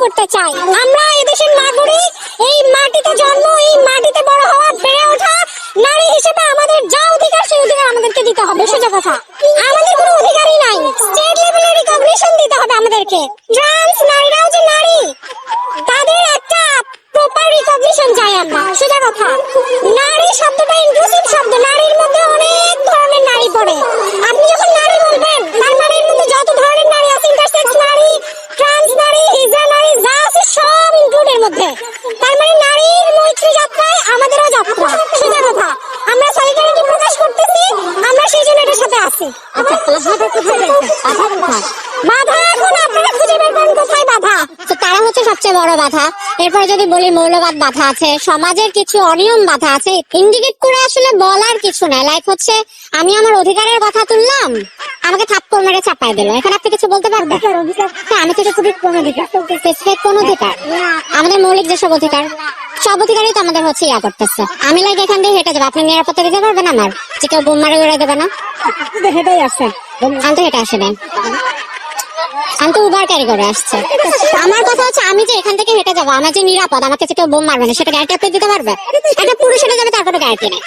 করতে চাই। আমরা এদেশের নাগরিক, এই মাটিতে জন্ম, এই মাটিতে বড় হওয়া, বেড়ে ওঠা নারী হিসেবে আমাদের যা অধিকার সেই অধিকার আমাদেরকে দিতে হবে। সোজা কথা, আমাদের কোনো অধিকারই নাই। স্টেট লেভেলে রিকগনিশন দিতে হবে আমাদেরকে। ট্রান্স নারীরাও যে নারী, তাদের একটা প্রপার রিকগনিশন চাই আমরা। সোজা কথা, নারী শব্দটা ইনক্লুসিভ শব্দ, নারীর মধ্যে অনেক ধরনের নারী পড়ে। আপনি যখন নারী বলবেন, তার মানে এর মধ্যে যত ধরনের নারী আছে, ইন্টারসেক্স নারী, ট্রান্স নারী, হিজড়া নারী, যা আছে সব ইনক্লুড এর মধ্যে। তার মানে নারীর মৈত্রী যাত্রায় আমাদেরও যাত্রা। সোজা কথা, আমরা সলিডারিটি প্রকাশ করতেছি, আমরা সেই জন্য এটার সাথে আছি। আচ্ছা, বাধাটা কোথায় রয়েছে? বাধা কোথায়? বাধা এখন আপনারা খুঁজে বের করেন কোথায় বাধা। তো তারা হচ্ছে সবচেয়ে বড় বাধা। এরপরে যদি বলি মৌলবাদ বাধা আছে, সমাজের কিছু অনিয়ম বাধা আছে। ইন্ডিকেট করে আসলে বলার কিছু নাই। লাইক হচ্ছে আমি আমার অধিকারের কথা তুললাম, আমাকে থাপ্পড় মেরে চাপাই দিল। এখানে আপনি কিছু বলতে পারবেন? হ্যাঁ, আমি তো এটা খুবই কোন অধিকার, স্পেসিফিক কোন অধিকার? আমাদের মৌলিক যেসব অধিকার, সব অধিকারই তো আমাদের হচ্ছে ইয়া করতেছে। আমি লাইক এখান দিয়ে হেঁটে যাবো, আপনি নিরাপত্তা দিতে পারবেন আমার যে কেউ বোম মারে উড়াই দেবে না? হেঁটেই আসে, আমি তো হেঁটে আসে নেন, আমি তো উবার ক্যারি করে আসছে। আমার কথা হচ্ছে আমি যে এখান থেকে হেঁটে যাবো, আমার যে নিরাপদ, আমাকে যে কেউ বোম মারবে না, সেটা গ্যারান্টি আপনি দিতে পারবে? একটা পুরুষ হেঁটে যাবে, তার কোনো গ্যারান্টি নেই।